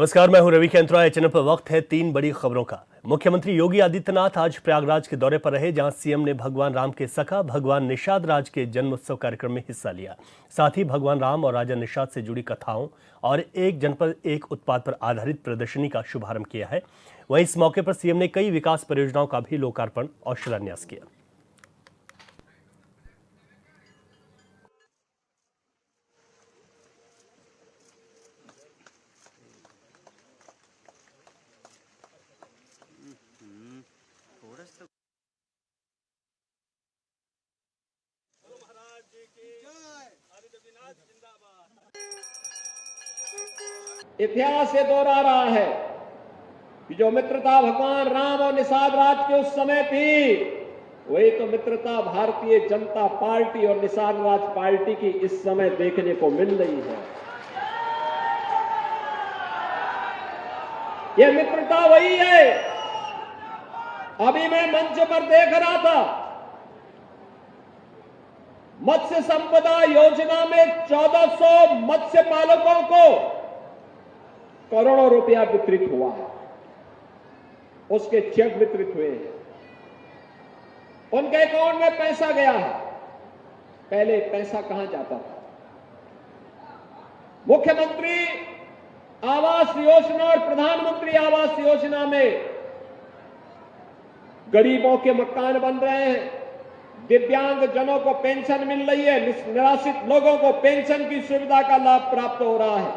नमस्कार, मैं हूं रवि केंद्रा। एचएनएन पर वक्त है 3 बड़ी खबरों का। मुख्यमंत्री योगी आदित्यनाथ आज प्रयागराज के दौरे पर रहे, जहां सीएम ने भगवान राम के सखा भगवान निषाद राज के जन्मोत्सव कार्यक्रम में हिस्सा लिया। साथ ही भगवान राम और राजा निषाद से जुड़ी कथाओं और एक जनपद एक उत्पाद पर आधारित प्रदर्शनी का शुभारंभ किया है। वहीं इस मौके पर सीएम ने कई विकास परियोजनाओं का भी लोकार्पण और शिलान्यास किया। इतिहास ये दोहरा रहा है कि जो मित्रता भगवान राम और निषाद राज के उस समय थी, वही तो मित्रता भारतीय जनता पार्टी और निषाद राज पार्टी की इस समय देखने को मिल रही है। ये मित्रता वही है। अभी मैं मंच पर देख रहा था, मत्स्य संपदा योजना में 1400 मत्स्य पालकों को करोड़ों रुपया वितरित हुआ है, उसके चेक वितरित हुए हैं, उनके अकाउंट में पैसा गया है। पहले पैसा कहां जाता था? मुख्यमंत्री आवास योजना और प्रधानमंत्री आवास योजना में गरीबों के मकान बन रहे हैं, दिव्यांग जनों को पेंशन मिल रही है, निराश्रित लोगों को पेंशन की सुविधा का लाभ प्राप्त हो रहा है,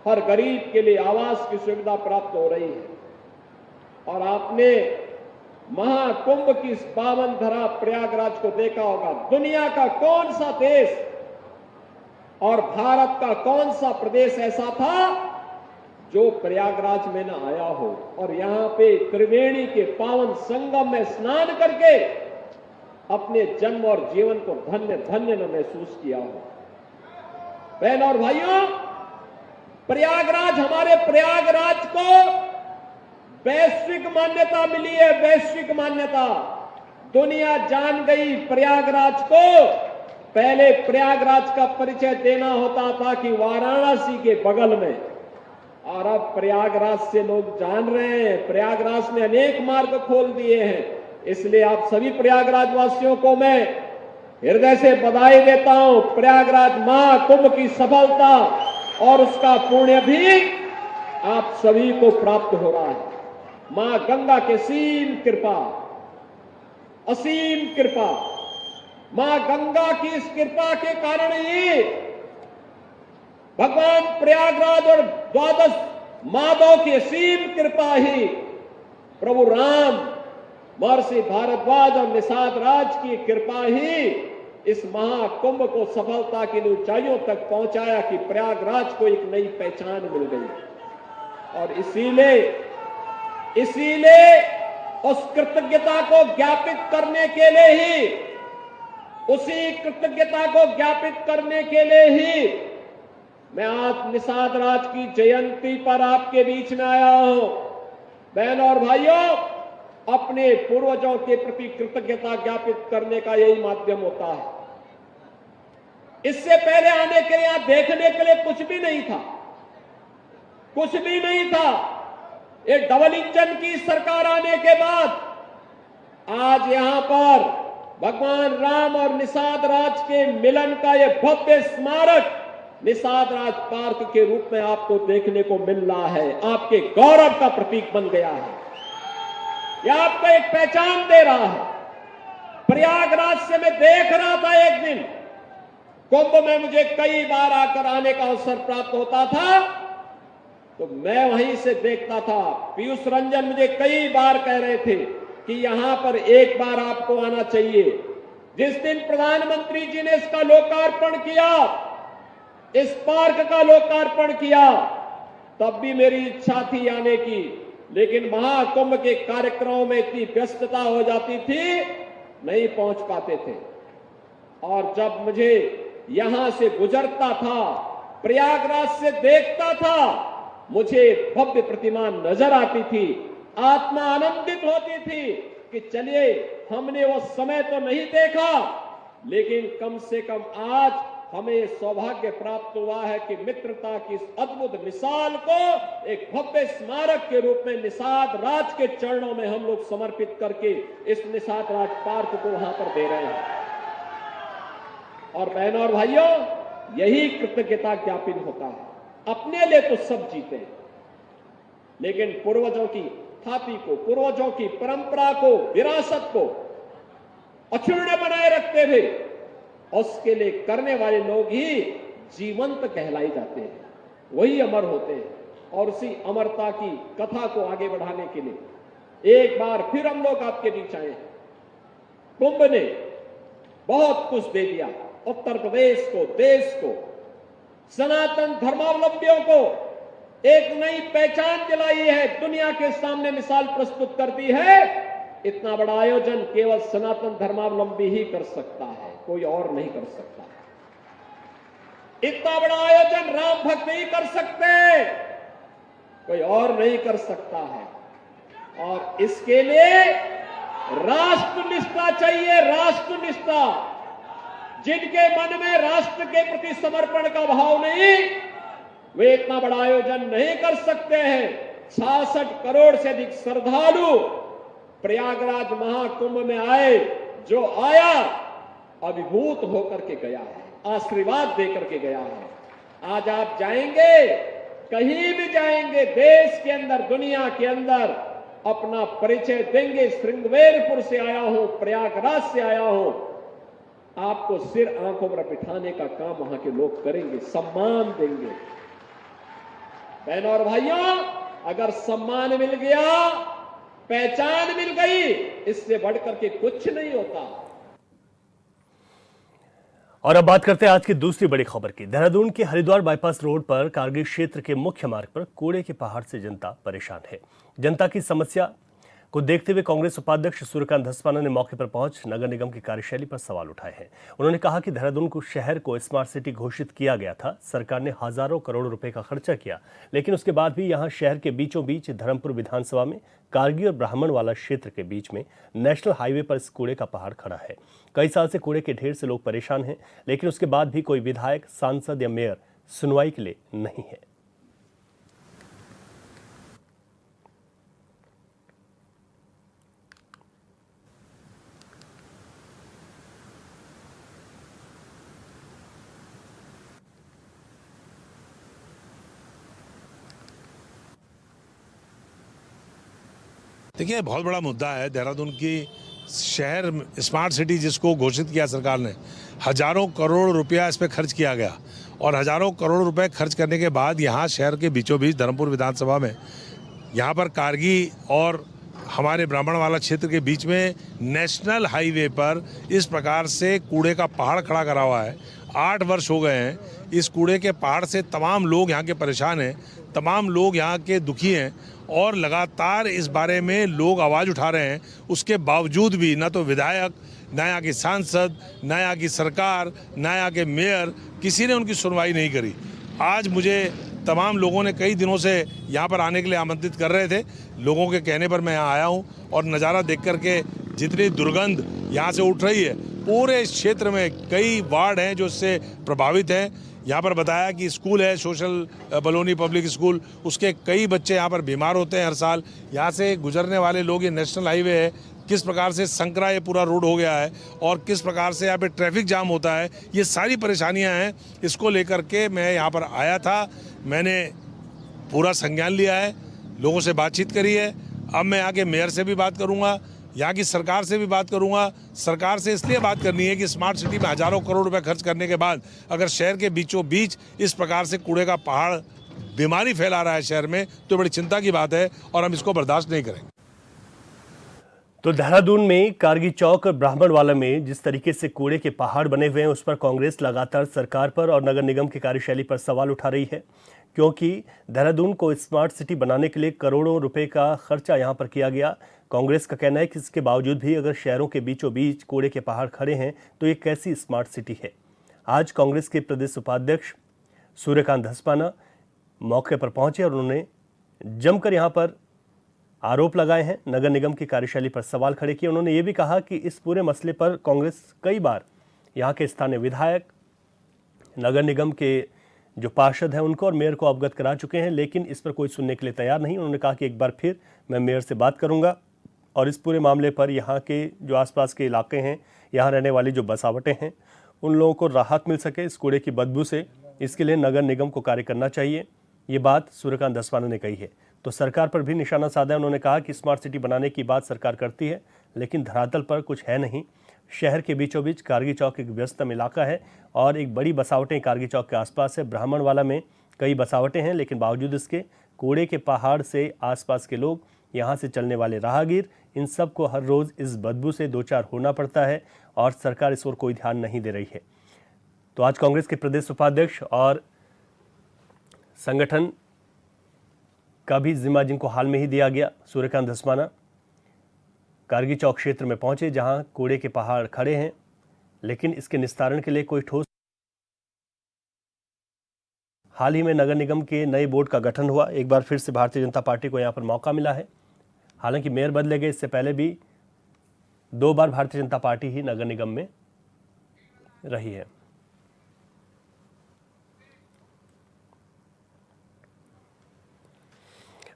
हर गरीब के लिए आवास की सुविधा प्राप्त हो रही है। और आपने महाकुंभ की इस पावन धरा प्रयागराज को देखा होगा। दुनिया का कौन सा देश और भारत का कौन सा प्रदेश ऐसा था जो प्रयागराज में न आया हो और यहां पे त्रिवेणी के पावन संगम में स्नान करके अपने जन्म और जीवन को धन्य धन्य न महसूस किया हो। बहनों और भाइयों, प्रयागराज, हमारे प्रयागराज को वैश्विक मान्यता मिली है, वैश्विक मान्यता। दुनिया जान गई प्रयागराज को। पहले प्रयागराज का परिचय देना होता था कि वाराणसी के बगल में, और अब प्रयागराज से लोग जान रहे हैं। प्रयागराज ने अनेक मार्ग खोल दिए हैं। इसलिए आप सभी प्रयागराज वासियों को मैं हृदय से बधाई देता हूं। प्रयागराज महाकुंभ की सफलता और उसका पुण्य भी आप सभी को प्राप्त हो रहा है। मां गंगा की असीम कृपा, असीम कृपा, मां गंगा की इस कृपा के कारण ही भगवान प्रयागराज और द्वादश माधव की असीम कृपा ही प्रभु राम, महर्षि भारद्वाज और निषाद राज की कृपा ही इस महाकुंभ को सफलता की ऊंचाइयों तक पहुंचाया कि प्रयागराज को एक नई पहचान मिल गई। और इसीलिए उस कृतज्ञता को ज्ञापित करने के लिए ही, उसी कृतज्ञता को ज्ञापित करने के लिए ही मैं आज निषाद राज की जयंती पर आपके बीच में आया हूं। बहनों और भाइयों, अपने पूर्वजों के प्रति कृतज्ञता ज्ञापित करने का यही माध्यम होता है। इससे पहले आने के लिए, यहां देखने के लिए कुछ भी नहीं था, कुछ भी नहीं था। ये डबल इंजन की सरकार आने के बाद आज यहां पर भगवान राम और निषाद राज के मिलन का यह भव्य स्मारक निषाद राज पार्क के रूप में आपको देखने को मिल रहा है। आपके गौरव का प्रतीक बन गया है। यह आपको एक पहचान दे रहा है। प्रयागराज से मैं देख रहा था, एक दिन कुंभ में मुझे कई बार आकर आने का अवसर प्राप्त होता था, तो मैं वहीं से देखता था। पीयूष रंजन मुझे कई बार कह रहे थे कि यहां पर एक बार आपको आना चाहिए। जिस दिन प्रधानमंत्री जी ने इसका लोकार्पण किया, इस पार्क का लोकार्पण किया, तब भी मेरी इच्छा थी आने की, लेकिन महाकुंभ के कार्यक्रमों में इतनी व्यस्तता हो जाती थी, नहीं पहुंच पाते थे। और जब मुझे यहां से गुजरता था, प्रयागराज से देखता था, मुझे भव्य प्रतिमा नजर आती थी, आत्मा आनंदित होती थी कि चलिए, हमने वो समय तो नहीं देखा, लेकिन कम से कम आज हमें सौभाग्य प्राप्त हुआ है कि मित्रता की इस अद्भुत मिसाल को एक भव्य स्मारक के रूप में निषाद राज के चरणों में हम लोग समर्पित करके इस निषाद राज पार्क को वहां पर दे रहे हैं। और बहनों और भाइयों, यही कृतज्ञता ज्ञापन होता है। अपने लिए तो सब जीते हैं, लेकिन पूर्वजों की थापी को, पूर्वजों की परंपरा को, विरासत को अक्षुण्ण बनाए रखते थे, उसके लिए करने वाले लोग ही जीवंत कहलाए जाते हैं, वही अमर होते हैं। और उसी अमरता की कथा को आगे बढ़ाने के लिए एक बार फिर हम लोग आपके बीच आए हैं। कुंभ ने बहुत कुछ दे दिया उत्तर प्रदेश को, देश को, सनातन धर्मावलंबियों को एक नई पहचान दिलाई है, दुनिया के सामने मिसाल प्रस्तुत करती है। इतना बड़ा आयोजन केवल सनातन धर्मावलंबी ही कर सकता है, कोई और नहीं कर सकता। इतना बड़ा आयोजन राम भक्त ही कर सकते हैं, कोई और नहीं कर सकता है। और इसके लिए राष्ट्रनिष्ठा चाहिए, राष्ट्रनिष्ठा। जिनके मन में राष्ट्र के प्रति समर्पण का भाव नहीं, वे इतना बड़ा आयोजन नहीं कर सकते हैं। 66 करोड़ से अधिक श्रद्धालु प्रयागराज महाकुंभ में आए, जो आया अभिभूत होकर के गया है, आशीर्वाद देकर के गया है। आज आप जाएंगे, कहीं भी जाएंगे देश के अंदर, दुनिया के अंदर, अपना परिचय देंगे, श्रृंगवेरपुर से आया हूं, प्रयागराज से आया हूं, आपको सिर आंखों पर बिठाने का काम वहां के लोग करेंगे, सम्मान देंगे। बहनों और भाइयों, अगर सम्मान मिल गया, पहचान मिल गई, इससे बढ़कर के कुछ नहीं होता। और अब बात करते हैं आज की दूसरी बड़ी खबर की। देहरादून के हरिद्वार बाईपास रोड पर कारगिल क्षेत्र के मुख्य मार्ग पर कूड़े के पहाड़ से जनता परेशान है। जनता की समस्या को देखते हुए कांग्रेस उपाध्यक्ष सूर्यकांत धस्माना ने मौके पर पहुंच नगर निगम की कार्यशैली पर सवाल उठाए हैं। उन्होंने कहा कि देहरादून को शहर को स्मार्ट सिटी घोषित किया गया था, सरकार ने हजारों करोड़ रुपए का खर्चा किया, लेकिन उसके बाद भी यहां शहर के बीचों बीच धर्मपुर विधानसभा में कारगिल और ब्राह्मणवाला क्षेत्र के बीच में नेशनल हाईवे पर इस कूड़े का पहाड़ खड़ा है। कई साल से कूड़े के ढेर से लोग परेशान हैं, लेकिन उसके बाद भी कोई विधायक, सांसद या मेयर सुनवाई के लिए नहीं है। देखिए, बहुत बड़ा मुद्दा है देहरादून की शहर स्मार्ट सिटी जिसको घोषित किया सरकार ने। हजारों करोड़ रुपया इस पर खर्च किया गया और हजारों करोड़ रुपए खर्च करने के बाद यहाँ शहर के बीचों बीच धर्मपुर विधानसभा में यहाँ पर कारगी और हमारे ब्राह्मणवाला क्षेत्र के बीच में नेशनल हाईवे पर इस प्रकार से कूड़े का पहाड़ खड़ा करा हुआ है। 8 वर्ष हो गए हैं। इस कूड़े के पहाड़ से तमाम लोग यहाँ के परेशान हैं, तमाम लोग यहाँ के दुखी हैं और लगातार इस बारे में लोग आवाज़ उठा रहे हैं। उसके बावजूद भी न तो विधायक, न यहाँ के सांसद, न यहाँ की सरकार, न यहाँ के मेयर, किसी ने उनकी सुनवाई नहीं करी। आज मुझे तमाम लोगों ने कई दिनों से यहाँ पर आने के लिए आमंत्रित कर रहे थे। लोगों के कहने पर मैं यहाँ आया हूँ और नज़ारा देख कर के जितनी दुर्गंध यहाँ से उठ रही है, पूरे इस क्षेत्र में कई वार्ड हैं जो इससे प्रभावित हैं। यहाँ पर बताया कि स्कूल है सोशल बलोनी पब्लिक स्कूल, उसके कई बच्चे यहाँ पर बीमार होते हैं हर साल। यहाँ से गुजरने वाले लोग, ये नेशनल हाईवे है, किस प्रकार से संकरा ये पूरा रोड हो गया है और किस प्रकार से यहाँ पे ट्रैफिक जाम होता है, ये सारी परेशानियाँ हैं। इसको लेकर के मैं यहाँ पर आया था, मैंने पूरा संज्ञान लिया है, लोगों से बातचीत करी है। अब मैं यहाँ के मेयर से भी बात करूँगा, यहाँ की सरकार से भी बात करूंगा। सरकार से इसलिए बात करनी है कि स्मार्ट सिटी में हजारों करोड़ रुपए खर्च करने के बाद अगर शहर के बीचों बीच इस प्रकार से कूड़े का पहाड़ बीमारी फैला रहा है शहर में, तो बड़ी चिंता की बात है और हम इसको बर्दाश्त नहीं करेंगे। तो देहरादून में कारगी चौक और ब्राह्मणवाला में जिस तरीके से कूड़े के पहाड़ बने हुए हैं, उस पर कांग्रेस लगातार सरकार पर और नगर निगम की कार्यशैली पर सवाल उठा रही है, क्योंकि देहरादून को स्मार्ट सिटी बनाने के लिए करोड़ों रुपए का खर्चा यहां पर किया गया। कांग्रेस का कहना है कि इसके बावजूद भी अगर शहरों के बीचों बीच कूड़े के पहाड़ खड़े हैं तो ये कैसी स्मार्ट सिटी है। आज कांग्रेस के प्रदेश उपाध्यक्ष सूर्यकांत धस्माना मौके पर पहुंचे और उन्होंने जमकर यहां पर आरोप लगाए हैं, नगर निगम की कार्यशैली पर सवाल खड़े किए। उन्होंने ये भी कहा कि इस पूरे मसले पर कांग्रेस कई बार यहाँ के स्थानीय विधायक नगर निगम के जो पार्षद हैं उनको और मेयर को अवगत करा चुके हैं, लेकिन इस पर कोई सुनने के लिए तैयार नहीं। उन्होंने कहा कि एक बार फिर मैं मेयर से बात करूंगा और इस पूरे मामले पर यहाँ के जो आसपास के इलाके हैं, यहाँ रहने वाली जो बसावटें हैं, उन लोगों को राहत मिल सके इस कूड़े की बदबू से, इसके लिए नगर निगम को कार्य करना चाहिए। ये बात सूर्यकांत धस्माना ने कही है। तो सरकार पर भी निशाना साधा है। उन्होंने कहा कि स्मार्ट सिटी बनाने की बात सरकार करती है, लेकिन धरातल पर कुछ है नहीं। शहर के बीचों बीच कारगी चौक एक व्यस्तम इलाका है और एक बड़ी बसावटें कारगी चौक के आसपास है। ब्राह्मणवाला में कई बसावटें हैं, लेकिन बावजूद इसके कूड़े के पहाड़ से आसपास के लोग, यहाँ से चलने वाले राहगीर, इन सब को हर रोज़ इस बदबू से दो चार होना पड़ता है और सरकार इस ओर कोई ध्यान नहीं दे रही है। तो आज कांग्रेस के प्रदेश उपाध्यक्ष और संगठन का भी जिम्मा जिनको हाल में ही दिया गया, सूर्यकांत धस्माना कारगी चौक क्षेत्र में पहुंचे जहां कूड़े के पहाड़ खड़े हैं, लेकिन इसके निस्तारण के लिए कोई ठोस। हाल ही में नगर निगम के नए बोर्ड का गठन हुआ। एक बार फिर से भारतीय जनता पार्टी को यहां पर मौका मिला है। हालांकि मेयर बदले गए, इससे पहले भी 2 बार भारतीय जनता पार्टी ही नगर निगम में रही है।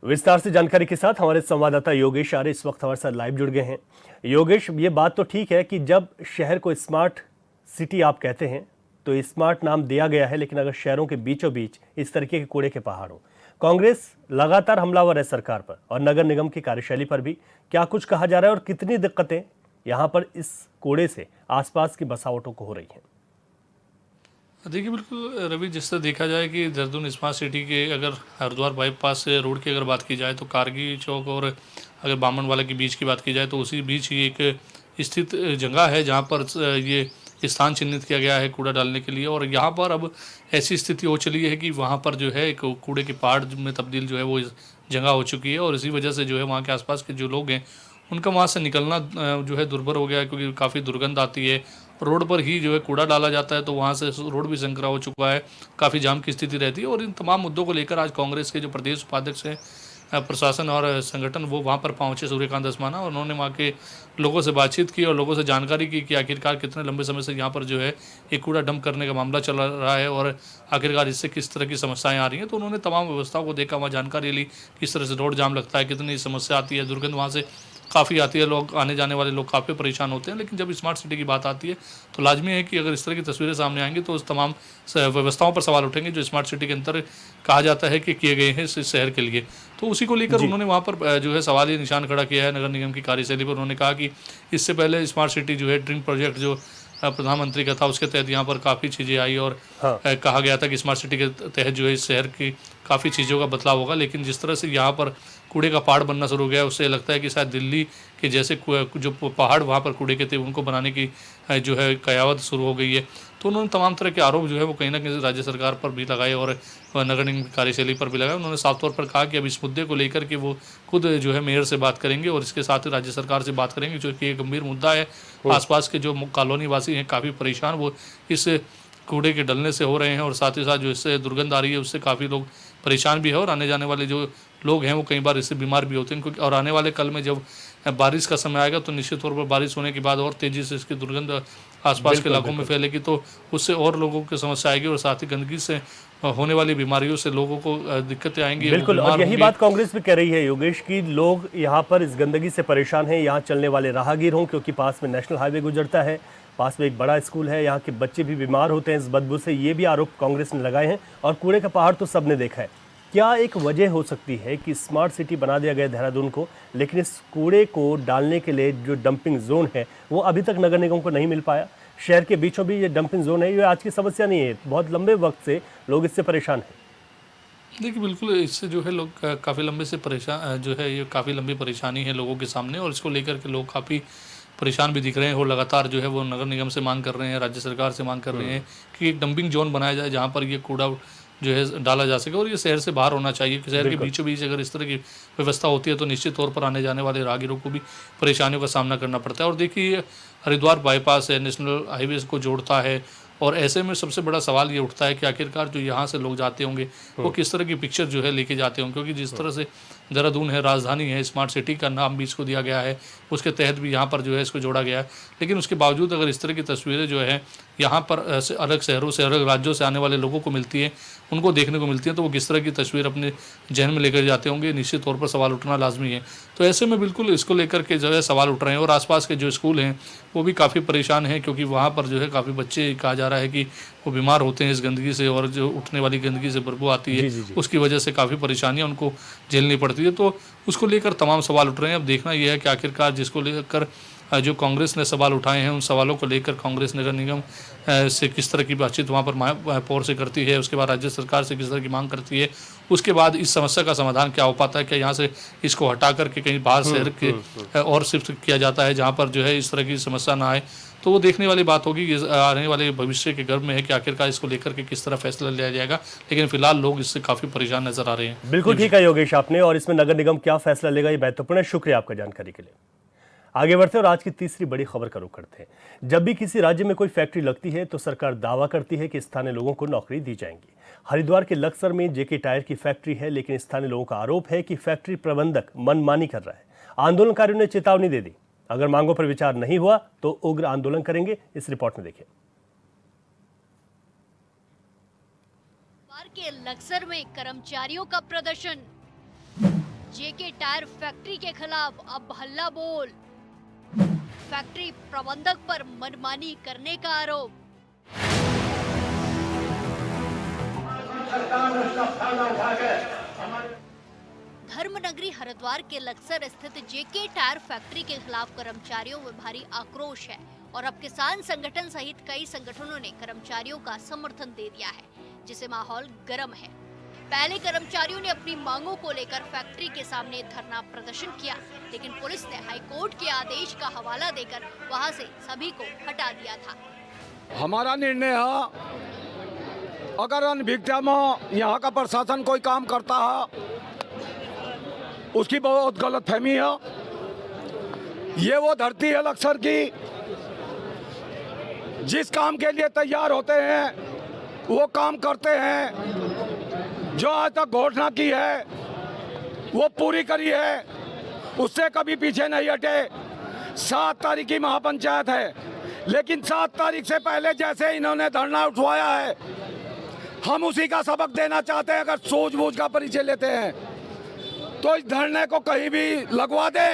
विस्तार से जानकारी के साथ हमारे संवाददाता योगेश आर्य इस वक्त हमारे साथ लाइव जुड़ गए हैं। योगेश, ये बात तो ठीक है कि जब शहर को स्मार्ट सिटी आप कहते हैं तो स्मार्ट नाम दिया गया है, लेकिन अगर शहरों के बीचों बीच इस तरीके के कूड़े के पहाड़ हो, कांग्रेस लगातार हमलावर है सरकार पर और नगर निगम की कार्यशैली पर भी। क्या कुछ कहा जा रहा है और कितनी दिक्कतें यहाँ पर इस कूड़े से आसपास की बसावटों को हो रही हैं? देखिए बिल्कुल रवि, जिस तरह देखा जाए कि देहरादून स्मार्ट सिटी के अगर हरिद्वार बाईपास से रोड की अगर बात की जाए तो कारगी चौक और अगर बामनवाला के बीच की बात की जाए तो उसी बीच ही एक स्थित जगह है जहां पर ये स्थान चिन्हित किया गया है कूड़ा डालने के लिए। और यहाँ पर अब ऐसी स्थिति हो चली है कि वहाँ पर जो है एक कूड़े के पहाड़ में तब्दील जो है वो जगह हो चुकी है और इसी वजह से जो है वहाँ के आसपास के जो लोग हैं उनका वहाँ से निकलना जो है दुर्भर हो गया है, क्योंकि काफ़ी दुर्गंध आती है। रोड पर ही जो है कूड़ा डाला जाता है तो वहाँ से रोड भी संकरा हो चुका है, काफ़ी जाम की स्थिति रहती है। और इन तमाम मुद्दों को लेकर आज कांग्रेस के जो प्रदेश उपाध्यक्ष हैं, प्रशासन और संगठन, वो वहाँ पर पहुँचे सूर्यकांत धस्माना, और उन्होंने वहाँ के लोगों से बातचीत की और लोगों से जानकारी की कि आखिरकार कितने लंबे समय से यहाँ पर जो है एक कूड़ा डंप करने का मामला चल रहा है और आखिरकार इससे किस तरह की समस्याएं आ रही हैं। तो उन्होंने तमाम व्यवस्थाओं को देखा, वहाँ जानकारी ली किस तरह से रोड जाम लगता है, कितनी समस्या आती है, दुर्गंध वहाँ से काफ़ी आती है, लोग आने जाने वाले लोग काफ़ी परेशान होते हैं। लेकिन जब स्मार्ट सिटी की बात आती है तो लाजमी है कि अगर इस तरह की तस्वीरें सामने आएंगी तो उस तमाम व्यवस्थाओं पर सवाल उठेंगे जो स्मार्ट सिटी के अंदर कहा जाता है कि किए गए हैं इस शहर के लिए। तो उसी को लेकर उन्होंने वहाँ पर जो है सवालिया निशान खड़ा किया है नगर निगम की कार्यशैली पर। उन्होंने कहा कि इससे पहले स्मार्ट सिटी जो है ड्रीम प्रोजेक्ट जो प्रधानमंत्री का था उसके तहत यहाँ पर काफ़ी चीज़ें आई और कहा गया था कि स्मार्ट सिटी के तहत जो है इस शहर की काफ़ी चीज़ों का बदलाव होगा। लेकिन जिस तरह से यहाँ पर कूड़े का पहाड़ बनना शुरू हो गया, उससे लगता है कि शायद दिल्ली के जैसे जो पहाड़ वहाँ पर कूड़े के थे उनको बनाने की जो है कयावत शुरू हो गई है। तो उन्होंने तमाम तरह के आरोप जो है वो कहीं ना कहीं राज्य सरकार पर भी लगाए और नगर निगम की कार्यशैली पर भी लगाए। उन्होंने साफ तौर पर कहा कि अब इस मुद्दे को लेकर के वो खुद जो है मेयर से बात करेंगे और इसके साथ ही राज्य सरकार से बात करेंगे, जो कि एक गंभीर मुद्दा है। आसपास के जो कॉलोनी वासी हैं काफ़ी परेशान वो इस कूड़े के डलने से हो रहे हैं और साथ ही साथ जो इससे दुर्गंध आ रही है उससे काफ़ी लोग परेशान भी है और आने जाने वाले जो लोग हैं वो कई बार इससे बीमार भी होते हैं। क्योंकि और आने वाले कल में जब बारिश का समय आएगा तो निश्चित तौर पर बारिश होने के बाद और तेज़ी से इसकी दुर्गंध आसपास के इलाकों में फैलेगी, तो उससे और लोगों की समस्या आएगी और साथ ही गंदगी से होने वाली बीमारियों से लोगों को दिक्कतें आएंगी। बिल्कुल, और यही बात कांग्रेस भी कह रही है योगेश की लोग यहाँ पर इस गंदगी से परेशान हैं, यहाँ चलने वाले राहगीर हों, क्योंकि पास में नेशनल हाईवे गुजरता है, पास में एक बड़ा स्कूल है, यहाँ के बच्चे भी बीमार होते हैं इस बदबू से। ये भी आरोप कांग्रेस ने लगाए हैं और कूड़े का पहाड़ तो सबने देखा है। क्या एक वजह हो सकती है कि स्मार्ट सिटी बना दिया गया देहरादून को, लेकिन इस कूड़े को डालने के लिए जो डंपिंग जोन है वो अभी तक नगर निगम को नहीं मिल पाया? शहर के बीचों बीच ये डंपिंग जोन है, ये आज की समस्या नहीं है, बहुत लंबे वक्त से लोग इससे परेशान हैं। देखिए बिल्कुल, इससे जो है लोग काफ़ी लंबे से परेशान जो है, ये काफ़ी लंबी परेशानी है लोगों के सामने और इसको लेकर के लोग काफ़ी परेशान भी दिख रहे हैं और लगातार जो है वो नगर निगम से मांग कर रहे हैं, राज्य सरकार से मांग कर रहे हैं कि एक डंपिंग जोन बनाया जाए जहाँ पर ये कूड़ा जो है डाला जा सके और ये शहर से बाहर होना चाहिए। शहर के बीचों बीच अगर इस तरह की व्यवस्था होती है तो निश्चित तौर पर आने जाने वाले राहगीरों को भी परेशानियों का सामना करना पड़ता है। और देखिए हरिद्वार बाईपास है, नेशनल हाईवे को जोड़ता है और ऐसे में सबसे बड़ा सवाल ये उठता है कि आखिरकार जो यहाँ से लोग जाते होंगे वो किस तरह की पिक्चर जो है लेके जाते होंगे, क्योंकि जिस तरह से देहरादून है, राजधानी है, स्मार्ट सिटी का नाम भी इसको दिया गया है, उसके तहत भी यहाँ पर जो है इसको जोड़ा गया है। लेकिन उसके बावजूद अगर इस तरह की तस्वीरें जो है यहाँ पर अलग शहरों से, अलग राज्यों से आने वाले लोगों को मिलती है, उनको देखने को मिलती है, तो वो किस तरह की तस्वीर अपने जहन में लेकर जाते होंगे, निश्चित तौर पर सवाल उठना लाजमी है। तो ऐसे में बिल्कुल इसको लेकर के जो है सवाल उठ रहे हैं। और आसपास के जो स्कूल हैं वो भी काफ़ी परेशान हैं, क्योंकि वहाँ पर जो है काफ़ी बच्चे, कहा जा रहा है कि वो बीमार होते हैं इस गंदगी से, और जो उठने वाली गंदगी से बदबू आती है उसकी वजह से काफ़ी परेशानियाँ उनको झेलनी पड़ती है। तो उसको लेकर तमाम सवाल उठ रहे हैं। अब देखना यह है कि आखिरकार जिसको लेकर जो कांग्रेस ने सवाल उठाए हैं, उन सवालों को लेकर कांग्रेस नगर निगम से किस तरह की बातचीत वहाँ पर महापौर से करती है, उसके बाद राज्य सरकार से किस तरह की मांग करती है, उसके बाद इस समस्या का समाधान क्या हो पाता है, क्या यहाँ से इसको हटा करके कहीं बाहर शहर के और शिफ्ट किया जाता है जहाँ पर जो है इस तरह की समस्या ना आए। तो वो देखने वाली बात होगी, आने वाले भविष्य के गर्भ में है कि आखिरकार इसको लेकर के किस तरह फैसला लिया जाएगा। लेकिन फिलहाल लोग इससे काफ़ी परेशान नजर आ रहे हैं। बिल्कुल ठीक है योगेश आपने, और इसमें नगर निगम क्या फैसला लेगा ये महत्वपूर्ण है। शुक्रिया आपका जानकारी के लिए। आगे बढ़ते हैं और आज की तीसरी बड़ी खबर का रुख करते हैं। जब भी किसी राज्य में कोई फैक्ट्री लगती है तो सरकार दावा करती है कि स्थानीय लोगों को नौकरी दी जाएंगी। हरिद्वार के लक्सर में जेके टायर की फैक्ट्री है, लेकिन स्थानीय लोगों का आरोप है कि फैक्ट्री प्रबंधक मनमानी कर रहा है। आंदोलनकारियों ने चेतावनी दे दी, अगर मांगों पर विचार नहीं हुआ तो उग्र आंदोलन करेंगे। इस रिपोर्ट में देखिए। के लक्सर में कर्मचारियों का प्रदर्शन, जेके टायर फैक्ट्री के खिलाफ अब हल्ला बोल, फैक्ट्री प्रबंधक पर मनमानी करने का आरोप। धर्मनगरी हरिद्वार के लक्सर स्थित जेके टायर फैक्ट्री के खिलाफ कर्मचारियों में भारी आक्रोश है और अब किसान संगठन सहित कई संगठनों ने कर्मचारियों का समर्थन दे दिया है, जिससे माहौल गर्म है। पहले कर्मचारियों ने अपनी मांगों को लेकर फैक्ट्री के सामने धरना प्रदर्शन किया, लेकिन पुलिस ने हाईकोर्ट के आदेश का हवाला देकर वहां से सभी को हटा दिया था। हमारा निर्णय है, अगर अनभिज्ञता में यहाँ का प्रशासन कोई काम करता है उसकी बहुत गलत फहमी है। ये वो धरती है लक्सर की, जिस काम के लिए तैयार होते हैं वो काम करते हैं। जो आज तक घोषणा की है वो पूरी करी है, उससे कभी पीछे नहीं हटे। 7 तारीख की महापंचायत है, लेकिन 7 तारीख से पहले जैसे इन्होंने धरना उठवाया है, हम उसी का सबक देना चाहते हैं। अगर सूझबूझ का परिचय लेते हैं तो इस धरने को कहीं भी लगवा दे,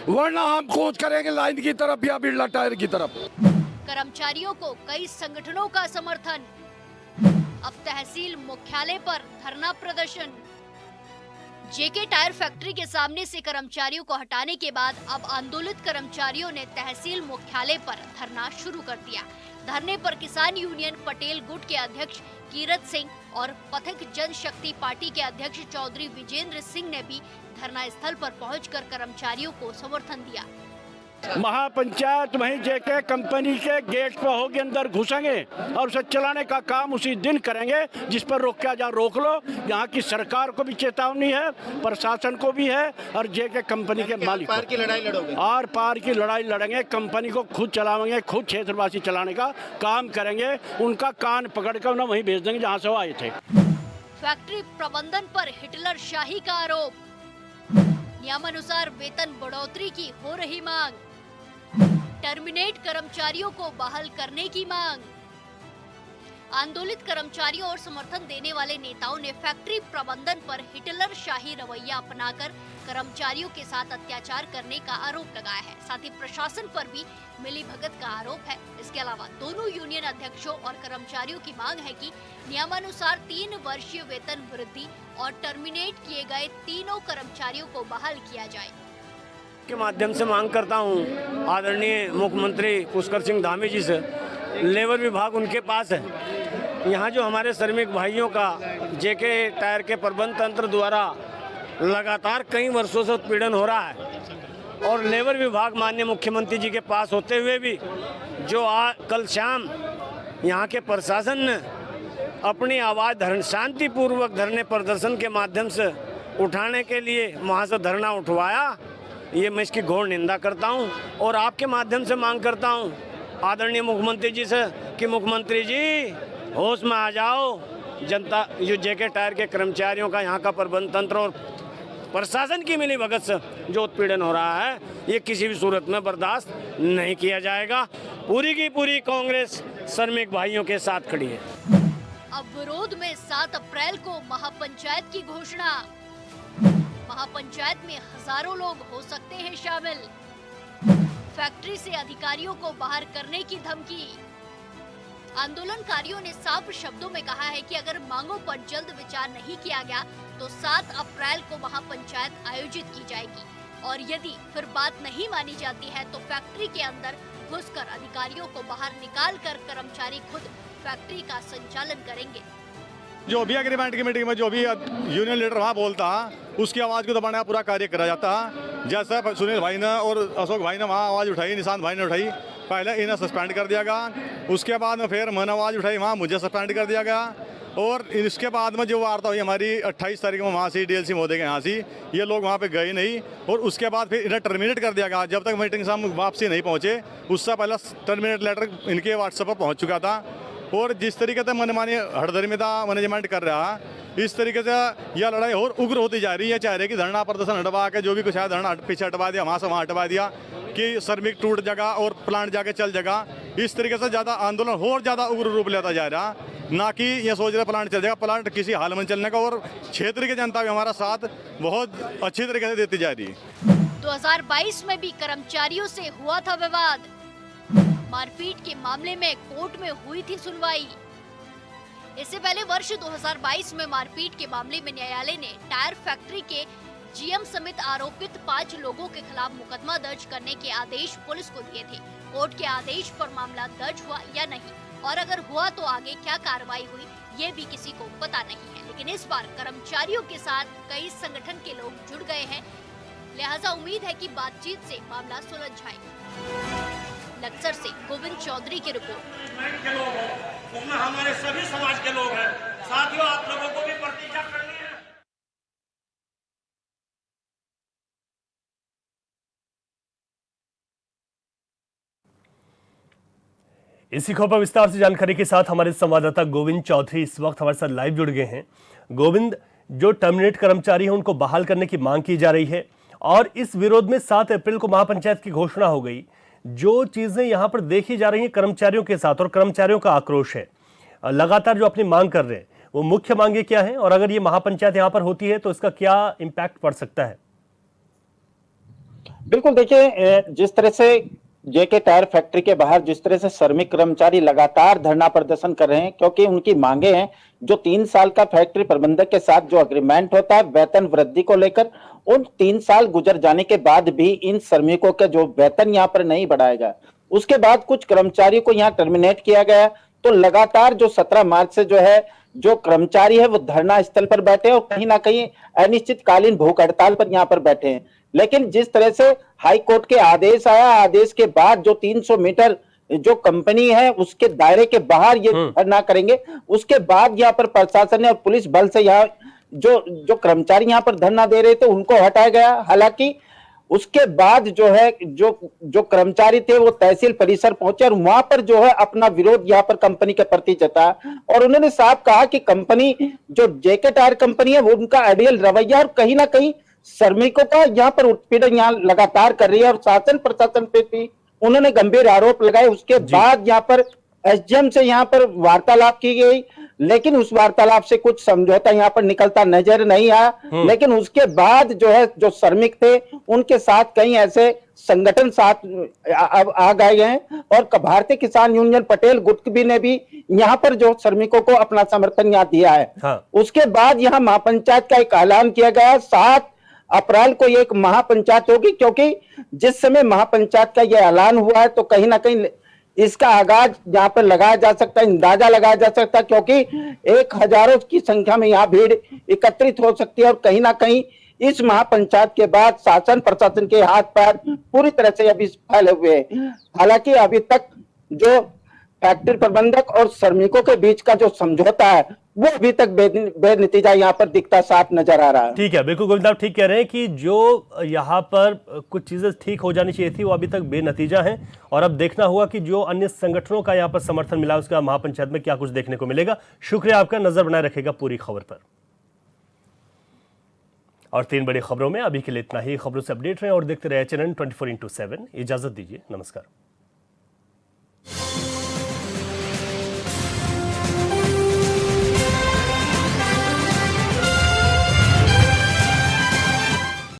वरना हम कूच करेंगे लाइन की तरफ या बिरला टायर की तरफ। कर्मचारियों को कई संगठनों का समर्थन, अब तहसील मुख्यालय पर धरना प्रदर्शन। जेके टायर फैक्ट्री के सामने से कर्मचारियों को हटाने के बाद अब आंदोलित कर्मचारियों ने तहसील मुख्यालय पर धरना शुरू कर दिया। धरने पर किसान यूनियन पटेल गुट के अध्यक्ष कीरत सिंह और पथिक जनशक्ति पार्टी के अध्यक्ष चौधरी विजेंद्र सिंह ने भी धरना स्थल पर पहुंचकर कर्मचारियों को समर्थन दिया। महापंचायत वहीं जेके कंपनी के गेट पर होगी, अंदर घुसेंगे और उसे चलाने का काम उसी दिन करेंगे। जिस पर रोका जा रोक लो। यहाँ की सरकार को भी चेतावनी है, प्रशासन को भी है, और जेके कंपनी के मालिक पार की लड़ाई लड़ोगे। और पार की लड़ाई लड़ेंगे, कंपनी को खुद चलाएंगे, खुद क्षेत्रवासी चलाने का काम करेंगे। उनका कान पकड़ कर उन्हें वहीं भेज देंगे जहाँ से वो आए थे। फैक्ट्री प्रबंधन पर हिटलर शाही का आरोप, नियमानुसार वेतन बढ़ोतरी की हो रही मांग, टर्मिनेट कर्मचारियों को बहाल करने की मांग। आंदोलित कर्मचारियों और समर्थन देने वाले नेताओं ने फैक्ट्री प्रबंधन पर हिटलर शाही रवैया अपनाकर कर्मचारियों के साथ अत्याचार करने का आरोप लगाया है। साथ ही प्रशासन पर भी मिलीभगत का आरोप है। इसके अलावा दोनों यूनियन अध्यक्षों और कर्मचारियों की मांग है कि नियमानुसार 3 वर्षीय वेतन वृद्धि और टर्मिनेट किए गए तीनों कर्मचारियों को बहाल किया जाए। के माध्यम से मांग करता हूँ आदरणीय मुख्यमंत्री पुष्कर सिंह धामी जी से, लेबर विभाग उनके पास है। यहाँ जो हमारे श्रमिक भाइयों का जेके टायर के प्रबंध तंत्र द्वारा लगातार कई वर्षों से उत्पीड़न हो रहा है, और लेबर विभाग माननीय मुख्यमंत्री जी के पास होते हुए भी जो कल शाम यहाँ के प्रशासन ने अपनी आवाज़ शांतिपूर्वक धरने प्रदर्शन के माध्यम से उठाने के लिए वहाँ से धरना उठवाया, ये मैं इसकी घोर निंदा करता हूँ। और आपके माध्यम से मांग करता हूँ आदरणीय मुख्यमंत्री जी से कि मुख्यमंत्री जी होश में आ जाओ, जनता जो जेके टायर के कर्मचारियों का यहाँ का प्रबंध तंत्र और प्रशासन की मिलीभगत से जो उत्पीड़न हो रहा है, ये किसी भी सूरत में बर्दाश्त नहीं किया जाएगा। पूरी की पूरी कांग्रेस श्रमिक भाइयों के साथ खड़ी है। अब विरोध में 7 अप्रैल को महापंचायत की घोषणा। महापंचायत में हजारों लोग हो सकते हैं शामिल। फैक्ट्री से अधिकारियों को बाहर करने की धमकी। आंदोलनकारियों ने साफ शब्दों में कहा है कि अगर मांगों पर जल्द विचार नहीं किया गया तो 7 अप्रैल को महापंचायत आयोजित की जाएगी और यदि फिर बात नहीं मानी जाती है तो फैक्ट्री के अंदर घुसकर अधिकारियों को बाहर निकालकर कर्मचारी खुद फैक्ट्री का संचालन करेंगे। जो भी एग्रीमेंट की मीटिंग में जो भी यूनियन लीडर वहाँ बोलता उसकी आवाज़ को दबाने का पूरा कार्य करा जाता। जैसे सुनील भाई ने और अशोक भाई ने वहाँ आवाज़ उठाई, निशांत भाई ने उठाई, पहले इन्हें सस्पेंड कर दिया गया। उसके बाद में फिर मैंने आवाज़ उठाई, वहाँ मुझे सस्पेंड कर दिया गया। और इसके बाद में जो वार्ता हुई हमारी 28 तारीख में वहाँ से डीएलसी महोदय के यहाँ से, ये लोग वहाँ पे गए नहीं और उसके बाद फिर इन्हें टर्मिनेट कर दिया गया। जब तक मीटिंग से हम वापसी नहीं पहुँचे उससे पहले टर्मिनेट लेटर इनके व्हाट्सएप पर पहुँच चुका था। और जिस तरीके से मनमानी हड़धर्मिता मैनेजमेंट कर रहा है, इस तरीके से यह लड़ाई और उग्र होती जा रही है। चाह रहे कि धरना प्रदर्शन हटवा के जो भी कुछ है धरना पीछे हटवा दिया, वहाँ से वहाँ हटवा दिया कि श्रमिक टूट जगह और प्लांट जाके चल जगह। इस तरीके से ज़्यादा आंदोलन और ज़्यादा उग्र रूप लेता जा रहा, ना कि ये सोच रहे प्लांट चल जाएगा। प्लांट किसी हाल में चलने का और क्षेत्र की जनता भी हमारा साथ बहुत अच्छी तरीके से देती जा रही है। 2022 में भी कर्मचारियों से हुआ था विवाद। मारपीट के मामले में कोर्ट में हुई थी सुनवाई। इससे पहले वर्ष 2022 में मारपीट के मामले में न्यायालय ने टायर फैक्ट्री के जीएम समेत आरोपित 5 लोगों के खिलाफ मुकदमा दर्ज करने के आदेश पुलिस को दिए थे। कोर्ट के आदेश पर मामला दर्ज हुआ या नहीं और अगर हुआ तो आगे क्या कार्रवाई हुई ये भी किसी को पता नहीं है। लेकिन इस बार कर्मचारियों के साथ कई संगठन के लोग जुड़ गए हैं, लिहाजा उम्मीद है कि बातचीत से मामला सुलझ जाएगा। लक्सर से गोविंद चौधरी की रिपोर्ट। के लोग हैं, उसमें हमारे सभी समाज के लोग हैं। साथियों, आप लोगों को भी प्रतिज्ञा करनी है। इसी खबर पर विस्तार से जानकारी के साथ हमारे संवाददाता गोविंद चौधरी इस वक्त हमारे साथ लाइव जुड़ गए हैं। गोविंद, जो टर्मिनेट कर्मचारी हैं उनको बहाल करने की मांग की जा रही है और इस विरोध में 7 अप्रैल को महापंचायत की घोषणा हो गई। जो चीजें यहां पर देखी जा रही हैं कर्मचारियों के साथ और कर्मचारियों का आक्रोश है, लगातार जो अपनी मांग कर रहे हैं, वो मुख्य मांगे क्या है और अगर ये महापंचायत यहां पर होती है तो इसका क्या इम्पैक्ट पड़ सकता है? बिल्कुल, देखिए जिस तरह से जेके टायर फैक्ट्री के बाहर जिस तरह से श्रमिक कर्मचारी लगातार धरना प्रदर्शन कर रहे हैं, क्योंकि उनकी मांगे हैं जो 3 साल का फैक्ट्री प्रबंधक के साथ जो अग्रीमेंट होता है वेतन वृद्धि को लेकर, उन 3 साल गुजर जाने के बाद भी इन श्रमिकों के जो वेतन यहाँ पर नहीं बढ़ाएगा। उसके बाद कुछ कर्मचारियों को यहाँ टर्मिनेट किया गया। तो लगातार जो 17 मार्च से जो है जो कर्मचारी है वो धरना स्थल पर बैठे और कहीं ना कहीं अनिश्चितकालीन भूख हड़ताल पर यहाँ पर बैठे हैं। लेकिन जिस तरह से हाई कोर्ट के आदेश आया, आदेश के बाद जो 300 मीटर जो कंपनी है उसके दायरे के बाहर ये धरना करेंगे। उसके बाद यहाँ पर प्रशासन ने और पुलिस बल से यहाँ जो कर्मचारी यहाँ पर धरना दे रहे थे उनको हटाया गया। हालांकि उसके बाद जो है जो कर्मचारी थे वो तहसील परिसर पहुंचे और वहां पर जो है अपना विरोध यहाँ पर कंपनी के प्रति जताया और उन्होंने साफ कहा कि कंपनी जो जेके टायर कंपनी है वो उनका अड़ियल रवैया और कहीं ना कहीं श्रमिकों का यहाँ पर उत्पीड़न यहाँ लगातार कर रही है और शासन प्रशासन पे भी उन्होंने गंभीर आरोप लगाए। उसके बाद यहाँ पर एसडीएम से यहाँ पर वार्तालाप की गई, लेकिन उस वार्तालाप से कुछ समझौता यहाँ पर निकलता नजर नहीं आया। लेकिन उसके बाद जो है जो श्रमिक थे उनके साथ कई ऐसे संगठन साथ आ गए हैं और भारतीय किसान यूनियन पटेल गुट ने भी यहाँ पर जो श्रमिकों को अपना समर्थन यहाँ दिया है। हाँ। उसके बाद यहाँ महापंचायत का एक ऐलान किया गया। 7 अप्रैल को ये एक महापंचायत होगी, क्योंकि जिस समय महापंचायत का ये ऐलान हुआ है तो कहीं ना कहीं इसका आगाज यहाँ पर लगाया जा सकता है, अंदाजा लगाया जा सकता है, क्योंकि 1000 की संख्या में यहाँ भीड़ एकत्रित हो सकती है और कहीं ना कहीं इस महापंचायत के बाद शासन प्रशासन के हाथ पैर पूरी तरह से अभी फैले हुए हैं। हालांकि अभी तक जो फैक्ट्री प्रबंधक और श्रमिकों के बीच का जो समझौता है वो अभी तक बेनतीजा यहाँ पर दिखता साफ नजर आ रहा है। ठीक है, बिल्कुल गोविंद, आप ठीक कह रहे हैं कि जो यहाँ पर कुछ चीजें ठीक हो जानी चाहिए थी वो अभी तक बेनतीजा हैं, और अब देखना होगा कि जो अन्य संगठनों का यहाँ पर समर्थन मिला उसका महापंचायत में क्या कुछ देखने को मिलेगा। शुक्रिया आपका, नजर बनाए रखेगा पूरी खबर पर। और 3 बड़ी खबरों में अभी के लिए इतना ही। खबरों से अपडेट रहें और देखते रहे चैनल 24x7। इजाजत दीजिए, नमस्कार।